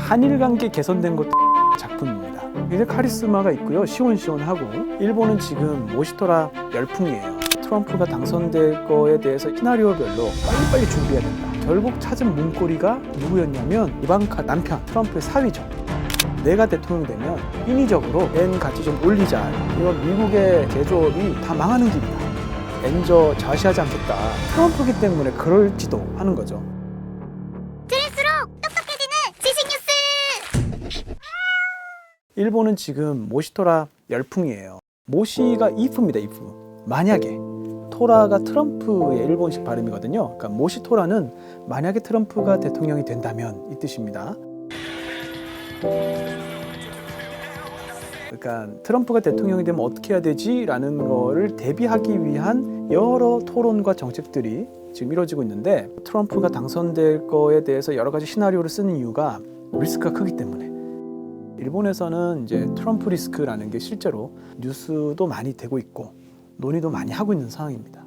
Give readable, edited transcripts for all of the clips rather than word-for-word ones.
한일 관계 개선된 것도 작품입니다. 굉장히 카리스마가 있고요. 시원시원하고 일본은 지금 모시토라 열풍이에요. 트럼프가 당선될 거에 대해서 시나리오별로 빨리빨리 준비해야 된다. 결국 찾은 문고리가 누구였냐면 이방카 남편 트럼프의 사위죠. 내가 대통령 되면 인위적으로 엔 가치 좀 올리자. 이건 미국의 제조업이 다 망하는 길이다. 엔저 좌시하지 않겠다. 트럼프기 때문에 그럴지도 하는 거죠. 들을수록 똑똑해지는 지식 뉴스! 일본은 지금 모시토라 열풍이에요. 모시가 이프입니다. 이프. 만약에 토라가 트럼프의 일본식 발음이거든요. 그러니까 모시토라는 만약에 트럼프가 대통령이 된다면 이 뜻입니다. 그러니까 트럼프가 대통령이 되면 어떻게 해야 되지? 라는 거를 대비하기 위한 여러 토론과 정책들이 지금 이루어지고 있는데 트럼프가 당선될 거에 대해서 여러 가지 시나리오를 쓰는 이유가 리스크가 크기 때문에 일본에서는 이제 트럼프 리스크라는 게 실제로 뉴스도 많이 되고 있고 논의도 많이 하고 있는 상황입니다.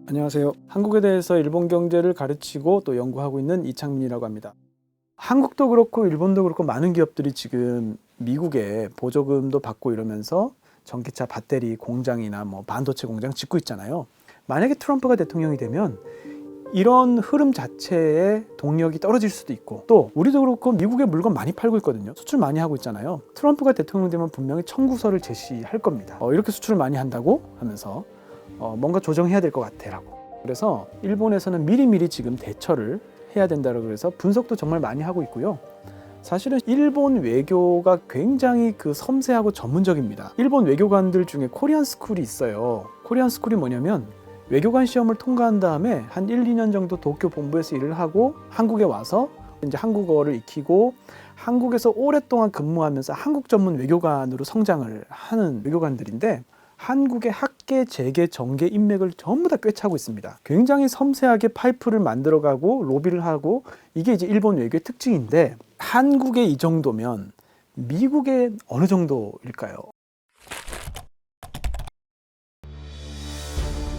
안녕하세요. 한국에 대해서 일본 경제를 가르치고 또 연구하고 있는 이창민이라고 합니다. 한국도 그렇고 일본도 그렇고 많은 기업들이 지금 미국에 보조금도 받고 이러면서 전기차 배터리 공장이나 뭐 반도체 공장 짓고 있잖아요. 만약에 트럼프가 대통령이 되면 이런 흐름 자체의 동력이 떨어질 수도 있고 또 우리도 그렇고 미국에 물건 많이 팔고 있거든요. 수출 많이 하고 있잖아요. 트럼프가 대통령 되면 분명히 청구서를 제시할 겁니다. 이렇게 수출을 많이 한다고 하면서 뭔가 조정해야 될 것 같아라고. 그래서 일본에서는 미리미리 지금 대처를 해야 된다고 그래서 분석도 정말 많이 하고 있고요. 사실은 일본 외교가 굉장히 섬세하고 전문적입니다. 일본 외교관들 중에 코리안 스쿨이 있어요. 코리안 스쿨이 뭐냐면 외교관 시험을 통과한 다음에 한 1, 2년 정도 도쿄 본부에서 일을 하고 한국에 와서 이제 한국어를 익히고 한국에서 오랫동안 근무하면서 한국 전문 외교관으로 성장을 하는 외교관들인데 한국의 학계, 재계, 정계, 인맥을 전부 다 꿰차고 있습니다. 굉장히 섬세하게 파이프를 만들어가고 로비를 하고 이게 이제 일본 외교의 특징인데 한국의 이 정도면 미국의 어느 정도일까요?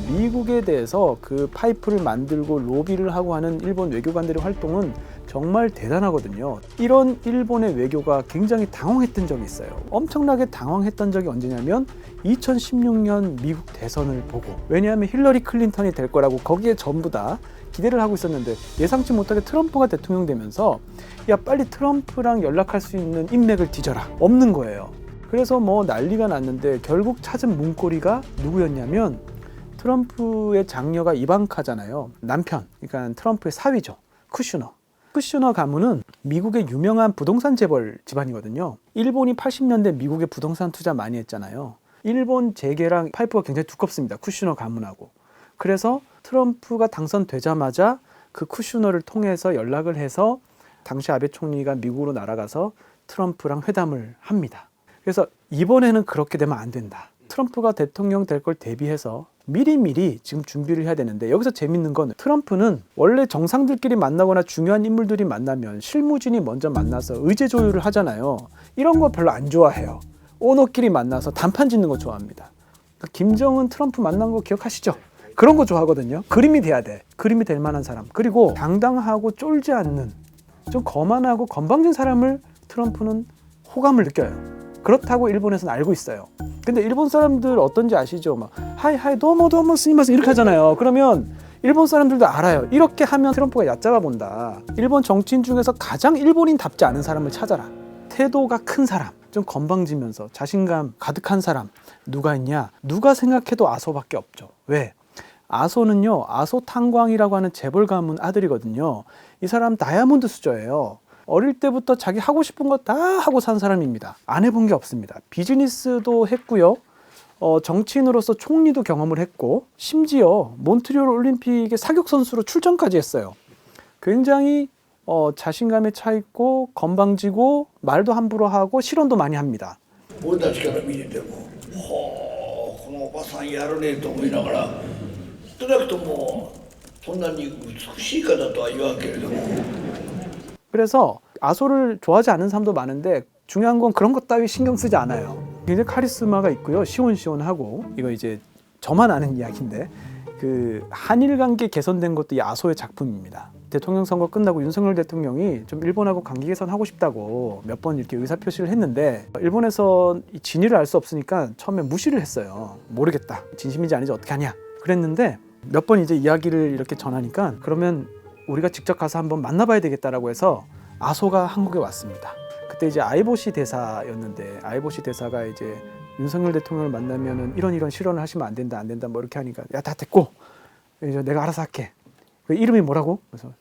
미국에 대해서 그 파이프를 만들고 로비를 하고 하는 일본 외교관들의 활동은 정말 대단하거든요. 이런 일본의 외교가 굉장히 당황했던 적이 있어요. 엄청나게 당황했던 적이 언제냐면 2016년 미국 대선을 보고 왜냐하면 힐러리 클린턴이 될 거라고 거기에 전부 다 기대를 하고 있었는데 예상치 못하게 트럼프가 대통령 되면서 야 빨리 트럼프랑 연락할 수 있는 인맥을 뒤져라. 없는 거예요. 그래서 뭐 난리가 났는데 결국 찾은 문고리가 누구였냐면 트럼프의 장녀가 이방카잖아요. 남편, 그러니까 트럼프의 사위죠. 쿠슈너. 쿠슈너 가문은 미국의 유명한 부동산 재벌 집안이거든요. 일본이 80년대 미국에 부동산 투자 많이 했잖아요. 일본 재계랑 파이프가 굉장히 두껍습니다. 쿠슈너 가문하고. 그래서 트럼프가 당선되자마자 그 쿠슈너를 통해서 연락을 해서 당시 아베 총리가 미국으로 날아가서 트럼프랑 회담을 합니다. 그래서 이번에는 그렇게 되면 안 된다. 트럼프가 대통령 될 걸 대비해서 미리미리 지금 준비를 해야 되는데 여기서 재밌는 건 트럼프는 원래 정상들끼리 만나거나 중요한 인물들이 만나면 실무진이 먼저 만나서 의제 조율을 하잖아요. 이런 거 별로 안 좋아해요. 오너끼리 만나서 단판 짓는 거 좋아합니다. 김정은 트럼프 만난 거 기억하시죠? 그런 거 좋아하거든요. 그림이 돼야 돼. 그림이 될 만한 사람. 그리고 당당하고 쫄지 않는 좀 거만하고 건방진 사람을 트럼프는 호감을 느껴요. 그렇다고 일본에서는 알고 있어요. 근데 일본 사람들 어떤지 아시죠? 막 하이 도모 스미마세 이렇게 하잖아요. 그러면 일본 사람들도 알아요. 이렇게 하면 트럼프가 얕잡아 본다. 일본 정치인 중에서 가장 일본인답지 않은 사람을 찾아라. 태도가 큰 사람, 좀 건방지면서 자신감 가득한 사람 누가 있냐? 누가 생각해도 아소밖에 없죠. 왜? 아소는요. 아소 탕광이라고 하는 재벌 가문 아들이거든요. 이 사람 다이아몬드 수저예요. 어릴 때부터 자기 하고 싶은 거 다 하고 산 사람입니다. 안 해본 게 없습니다. 비즈니스도 했고요. 정치인으로서 총리도 경험을 했고 심지어 몬트리올 올림픽의 사격 선수로 출전까지 했어요. 굉장히 자신감에 차 있고 건방지고 말도 함부로 하고 실언도 많이 합니다. 俺たちから見てても、はあ、このおばさんやるねえと思いながら、少なくともそんなに美しい方とは言わんけれども。 그래서 아소를 좋아하지 않는 사람도 많은데 중요한 건 그런 것 따위 신경 쓰지 않아요. 굉장히 카리스마가 있고요. 시원시원하고 이거 이제 저만 아는 이야기인데 한일 관계 개선된 것도 이 아소의 작품입니다. 대통령 선거 끝나고 윤석열 대통령이 좀 일본하고 관계 개선하고 싶다고 몇 번 이렇게 의사표시를 했는데 일본에서 이 진위를 알 수 없으니까 처음에 무시를 했어요. 모르겠다. 진심인지 아닌지 어떻게 하냐. 그랬는데 몇 번 이제 이야기를 이렇게 전하니까 그러면 우리가 직접 가서 한번 만나봐야 되겠다라고 해서 아소가 한국에 왔습니다. 그때 이제 아이보시 대사였는데 아이보시 대사가 이제 윤석열 대통령을 만나면은 이런 실언을 하시면 안 된다 뭐 이렇게 하니까 야 다 됐고 이제 내가 알아서 할게. 그 이름이 뭐라고? 그래서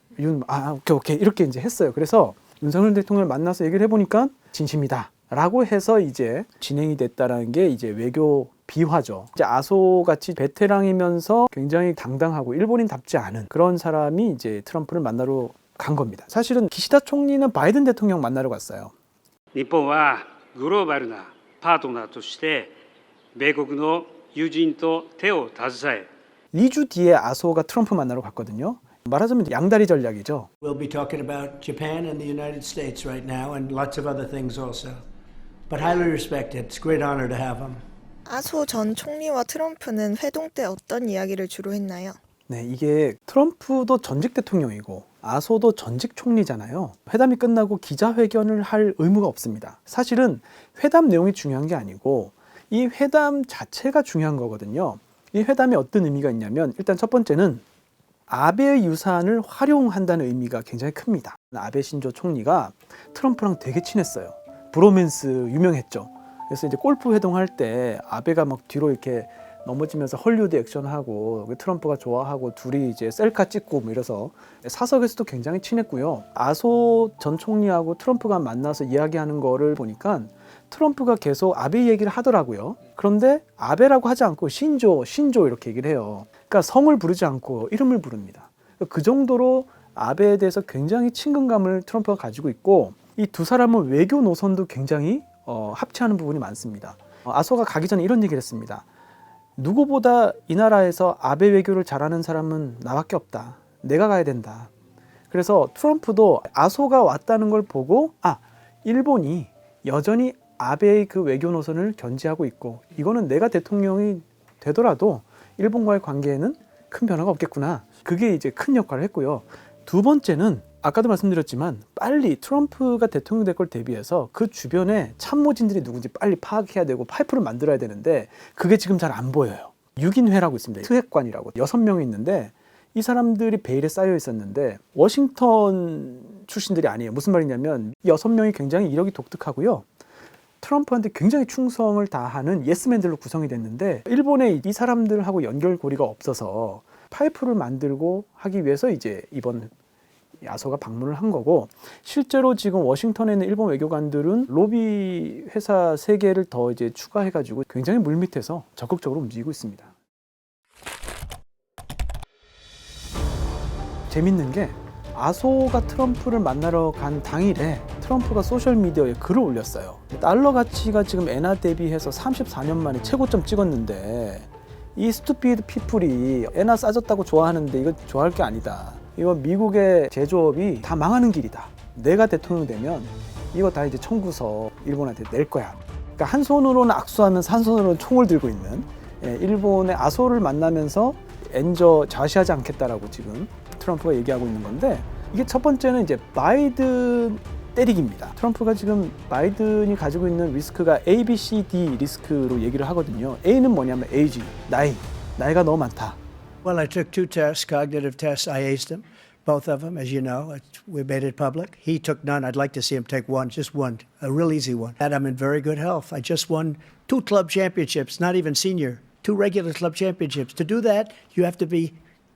오케이 이렇게 이제 했어요. 그래서 윤석열 대통령을 만나서 얘기를 해보니까 진심이다라고 해서 이제 진행이 됐다라는 게 이제 외교 비화죠. 이제 아소 같이 베테랑이면서 굉장히 당당하고 일본인답지 않은 그런 사람이 이제 트럼프를 만나러 간 겁니다. 사실은 기시다 총리는 바이든 대통령 만나러 갔어요. 日本はグローバルなパートナーとして米国の友人と手を携え 2주 뒤에 아소가 트럼프 만나러 갔거든요. 말하자면 양다리 전략이죠. We'll be talking about Japan and the United States right now and lots of other things also. But highly respected. It's a great honor to have him. 아소 전 총리와 트럼프는 회동 때 어떤 이야기를 주로 했나요? 네, 이게 트럼프도 전직 대통령이고 아소도 전직 총리잖아요. 회담이 끝나고 기자회견을 할 의무가 없습니다. 사실은 회담 내용이 중요한 게 아니고 이 회담 자체가 중요한 거거든요. 이 회담이 어떤 의미가 있냐면 일단 첫 번째는 아베의 유산을 활용한다는 의미가 굉장히 큽니다. 아베 신조 총리가 트럼프랑 되게 친했어요. 브로맨스 유명했죠. 그래서 이제 골프 회동할 때 아베가 막 뒤로 이렇게 넘어지면서 헐리우드 액션하고 트럼프가 좋아하고 둘이 이제 셀카 찍고 뭐 이래서 사석에서도 굉장히 친했고요. 아소 전 총리하고 트럼프가 만나서 이야기하는 거를 보니까 트럼프가 계속 아베 얘기를 하더라고요. 그런데 아베라고 하지 않고 신조 이렇게 얘기를 해요. 그러니까 성을 부르지 않고 이름을 부릅니다. 그 정도로 아베에 대해서 굉장히 친근감을 트럼프가 가지고 있고 이 두 사람은 외교 노선도 굉장히 합치하는 부분이 많습니다. 아소가 가기 전에 이런 얘기를 했습니다. 누구보다 이 나라에서 아베 외교를 잘하는 사람은 나밖에 없다. 내가 가야 된다. 그래서 트럼프도 아소가 왔다는 걸 보고 일본이 여전히 아베의 그 외교 노선을 견지하고 있고 이거는 내가 대통령이 되더라도 일본과의 관계에는 큰 변화가 없겠구나. 그게 이제 큰 역할을 했고요. 두 번째는 아까도 말씀드렸지만 빨리 트럼프가 대통령 될 걸 대비해서 그 주변에 참모진들이 누군지 빨리 파악해야 되고 파이프를 만들어야 되는데 그게 지금 잘 안 보여요. 6인회라고 있습니다. 특획관이라고 6명이 있는데 이 사람들이 베일에 쌓여 있었는데 워싱턴 출신들이 아니에요. 무슨 말이냐면 6명이 굉장히 이력이 독특하고요. 트럼프한테 굉장히 충성을 다하는 예스맨들로 구성이 됐는데 일본에 이 사람들하고 연결고리가 없어서 파이프를 만들고 하기 위해서 이제 이번 아소가 방문을 한 거고 실제로 지금 워싱턴에 있는 일본 외교관들은 로비 회사 3개를 더 이제 추가해가지고 굉장히 물밑에서 적극적으로 움직이고 있습니다. 재밌는 게 아소가 트럼프를 만나러 간 당일에 트럼프가 소셜미디어에 글을 올렸어요. 달러 가치가 지금 엔화 대비해서 34년 만에 최고점 찍었는데 이 스투피드 피플이 엔화 싸졌다고 좋아하는데 이거 좋아할 게 아니다. 이거 미국의 제조업이 다 망하는 길이다. 내가 대통령 되면 이거 다 이제 청구서 일본한테 낼 거야. 그러니까 한 손으로는 악수하면서 한 손으로는 총을 들고 있는 일본의 아소를 만나면서 엔저 좌시하지 않겠다라고 지금 트럼프가 얘기하고 있는 건데 이게 첫 번째는 이제 바이든 때리기입니다. 트럼프가 지금 바이든이 가지고 있는 리스크가 A, B, C, D 리스크로 얘기를 하거든요. A는 뭐냐면 에이지, 나이가 너무 많다. Well, I took 2 tests, cognitive tests. I aced them, both of them, as you know. We made it public. He took none. I'd like to see him take one, just one, a real easy one. And I'm in very good health. I just won 2 club championships, not even senior, 2 regular club championships. To do that, you have to be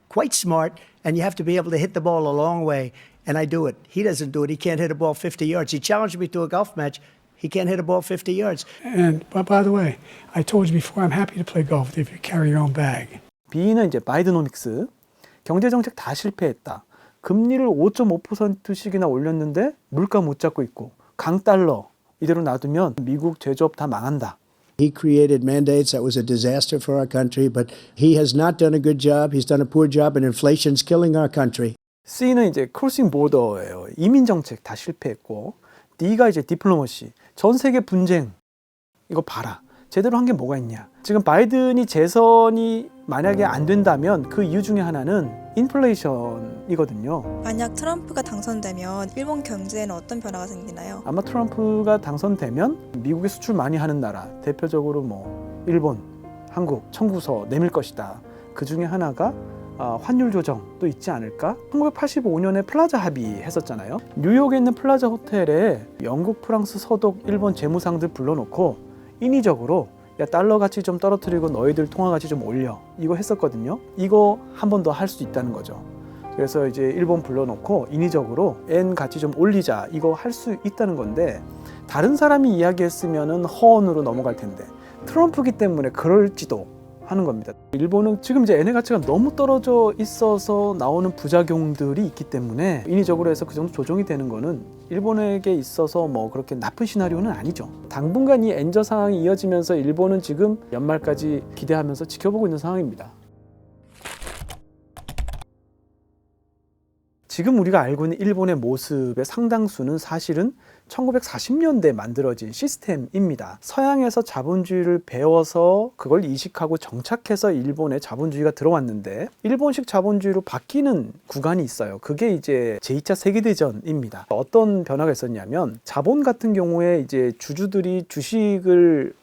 quite smart, and you have to be able to hit the ball a long way. And I do it. He doesn't do it. He can't hit a ball 50 yards. He challenged me to a golf match. He can't hit a ball 50 yards. And by the way, I told you before, I'm happy to play golf if you carry your own bag. B는 이제 바이드노믹스. 경제정책 다 실패했다. 금리를 5.5%씩이나 올렸는데 물가 못 잡고 있고 강달러 이대로 놔두면 미국 제조업 다 망한다. He created mandates that was a disaster for our country, but he has not done a good job. He's done a poor job, and inflation's killing our country. C는 이제 크로싱 보더예요. 이민 정책 다 실패했고 D가 이제 디플로머시. 전 세계 분쟁 이거 봐라. 제대로 한 게 뭐가 있냐. 지금 바이든이 재선이 만약에 안 된다면 그 이유 중에 하나는 인플레이션이거든요. 만약 트럼프가 당선되면 일본 경제에는 어떤 변화가 생기나요? 아마 트럼프가 당선되면 미국에 수출 많이 하는 나라, 대표적으로 뭐 일본, 한국, 청구서 내밀 것이다. 그 중에 하나가 환율 조정도 있지 않을까? 1985년에 플라자 합의했었잖아요. 뉴욕에 있는 플라자 호텔에 영국, 프랑스, 서독, 일본 재무상들 불러놓고 인위적으로 야, 달러 가치 좀 떨어뜨리고 너희들 통화 가치 좀 올려, 이거 했었거든요. 이거 한 번 더 할 수 있다는 거죠. 그래서 이제 일본 불러놓고 인위적으로 엔 가치 좀 올리자, 이거 할 수 있다는 건데, 다른 사람이 이야기했으면은 허언으로 넘어갈 텐데 트럼프기 때문에 그럴지도 하는 겁니다. 일본은 지금 이제 엔의 가치가 너무 떨어져 있어서 나오는 부작용들이 있기 때문에 인위적으로 해서 그 정도 조정이 되는 거는 일본에게 있어서 뭐 그렇게 나쁜 시나리오는 아니죠. 당분간 이 엔저 상황이 이어지면서 일본은 지금 연말까지 기대하면서 지켜보고 있는 상황입니다. 지금 우리가 알고 있는 일본의 모습의 상당수는 사실은 1940년대에 만들어진 시스템입니다. 서양에서 자본주의를 배워서 그걸 이식하고 정착해서 일본에 자본주의가 들어왔는데 일본식 자본주의로 바뀌는 구간이 있어요. 그게 이제 제2차 세계대전입니다. 어떤 변화가 있었냐면 자본 같은 경우에 이제 주주들이 주식을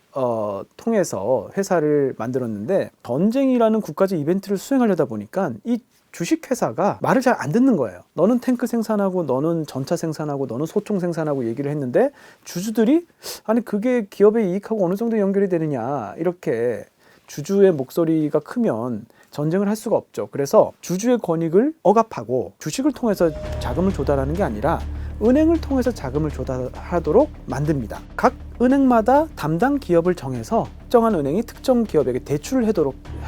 통해서 회사를 만들었는데 전쟁이라는 국가적 이벤트를 수행하려다 보니까 이 주식회사가 말을 잘 안 듣는 거예요. 너는 탱크 생산하고 너는 전차 생산하고 너는 소총 생산하고 얘기를 했는데 주주들이 아니 그게 기업의 이익하고 어느 정도 연결이 되느냐, 이렇게 주주의 목소리가 크면 전쟁을 할 수가 없죠. 그래서 주주의 권익을 억압하고 주식을 통해서 자금을 조달하는 게 아니라 은행을 통해서 자금을 조달하도록 만듭니다. 각 은행마다 담당 기업을 정해서 특정한 은행이 특정 기업에게 대출을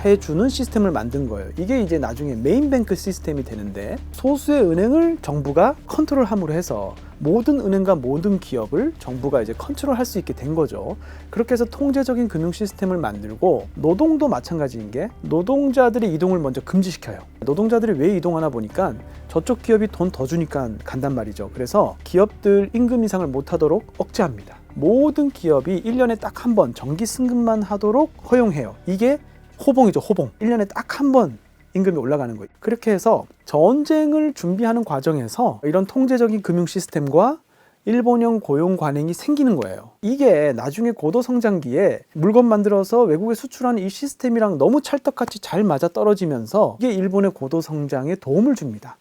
해주는 시스템을 만든 거예요. 이게 이제 나중에 메인뱅크 시스템이 되는데, 소수의 은행을 정부가 컨트롤함으로 해서 모든 은행과 모든 기업을 정부가 이제 컨트롤할 수 있게 된 거죠. 그렇게 해서 통제적인 금융 시스템을 만들고, 노동도 마찬가지인 게 노동자들의 이동을 먼저 금지시켜요. 노동자들이 왜 이동하나 보니까 저쪽 기업이 돈 더 주니까 간단 말이죠. 그래서 기업들 임금 이상을 못하도록 억제합니다. 모든 기업이 1년에 딱 한 번 정기 승급만 하도록 허용해요. 이게 호봉이죠, 호봉. 1년에 딱 한 번 임금이 올라가는 거예요. 그렇게 해서 전쟁을 준비하는 과정에서 이런 통제적인 금융 시스템과 일본형 고용 관행이 생기는 거예요. 이게 나중에 고도 성장기에 물건 만들어서 외국에 수출하는 이 시스템이랑 너무 찰떡같이 잘 맞아 떨어지면서 이게 일본의 고도 성장에 도움을 줍니다.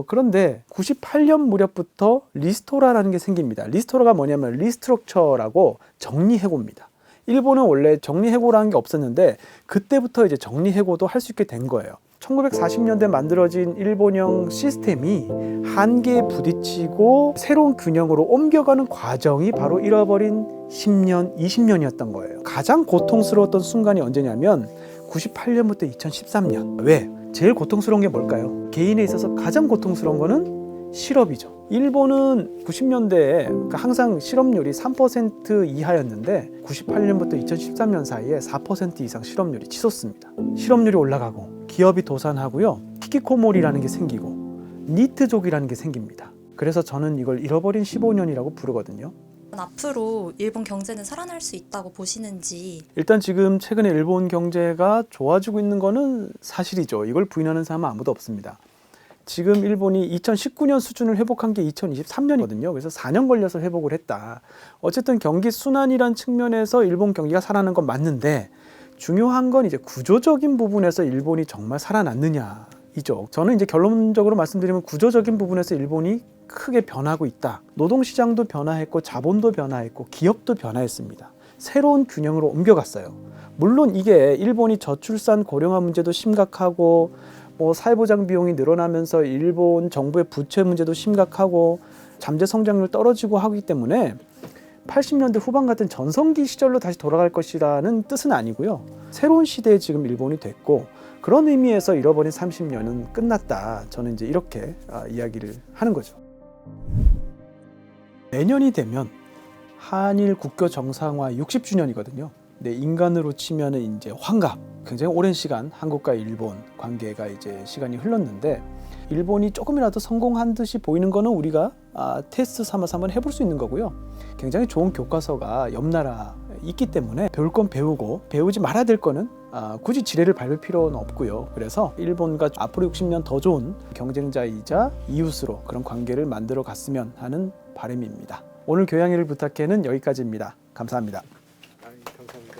그런데 98년 무렵부터 리스토라라는 게 생깁니다. 리스토라가 뭐냐면 리스트럭처라고 정리해고입니다. 일본은 원래 정리해고라는 게 없었는데 그때부터 이제 정리해고도 할 수 있게 된 거예요. 1940년대 만들어진 일본형 시스템이 한계에 부딪히고 새로운 균형으로 옮겨가는 과정이 바로 잃어버린 10년, 20년이었던 거예요. 가장 고통스러웠던 순간이 언제냐면 98년부터 2013년. 왜? 제일 고통스러운 게 뭘까요? 개인에 있어서 가장 고통스러운 거는 실업이죠. 일본은 90년대에 그러니까 항상 실업률이 3% 이하였는데 98년부터 2013년 사이에 4% 이상 실업률이 치솟습니다. 실업률이 올라가고 기업이 도산하고요. 히키코모리라는 게 생기고 니트족이라는 게 생깁니다. 그래서 저는 이걸 잃어버린 15년이라고 부르거든요. 앞으로 일본 경제는 살아날 수 있다고 보시는지. 일단 지금 최근에 일본 경제가 좋아지고 있는 거는 사실이죠. 이걸 부인하는 사람은 아무도 없습니다. 지금 일본이 2019년 수준을 회복한 게 2023년이거든요. 그래서 4년 걸려서 회복을 했다. 어쨌든 경기 순환이란 측면에서 일본 경기가 살아나는 건 맞는데 중요한 건 이제 구조적인 부분에서 일본이 정말 살아났느냐이죠. 저는 이제 결론적으로 말씀드리면 구조적인 부분에서 일본이 크게 변하고 있다. 노동시장도 변화했고 자본도 변화했고 기업도 변화했습니다. 새로운 균형으로 옮겨갔어요. 물론 이게 일본이 저출산 고령화 문제도 심각하고 사회보장 비용이 늘어나면서 일본 정부의 부채 문제도 심각하고 잠재 성장률 떨어지고 하기 때문에 80년대 후반 같은 전성기 시절로 다시 돌아갈 것이라는 뜻은 아니고요. 새로운 시대에 지금 일본이 됐고 그런 의미에서 잃어버린 30년은 끝났다. 저는 이제 이렇게 이야기를 하는 거죠. 내년이 되면 한일 국교 정상화 60주년이거든요. 근데 인간으로 치면은 이제 환갑, 굉장히 오랜 시간 한국과 일본 관계가 이제 시간이 흘렀는데 일본이 조금이라도 성공한 듯이 보이는 거는 우리가 테스트 삼아서 한번 해볼 수 있는 거고요. 굉장히 좋은 교과서가 옆 나라 있기 때문에 배울 건 배우고 배우지 말아야 될 거는 굳이 지뢰를 밟을 필요는 없고요. 그래서 일본과 앞으로 60년 더 좋은 경쟁자이자 이웃으로 그런 관계를 만들어 갔으면 하는 바람입니다. 오늘 교양일을 부탁해는 여기까지입니다. 감사합니다. 감사합니다.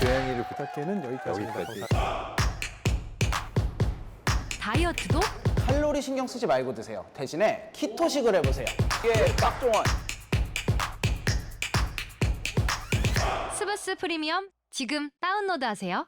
교양일을 부탁해는 여기까지입니다. 다이어트도 칼로리 신경 쓰지 말고 드세요. 대신에 키토식을 해보세요. 이게 깍종원. 스브스 프리미엄 지금 다운로드하세요.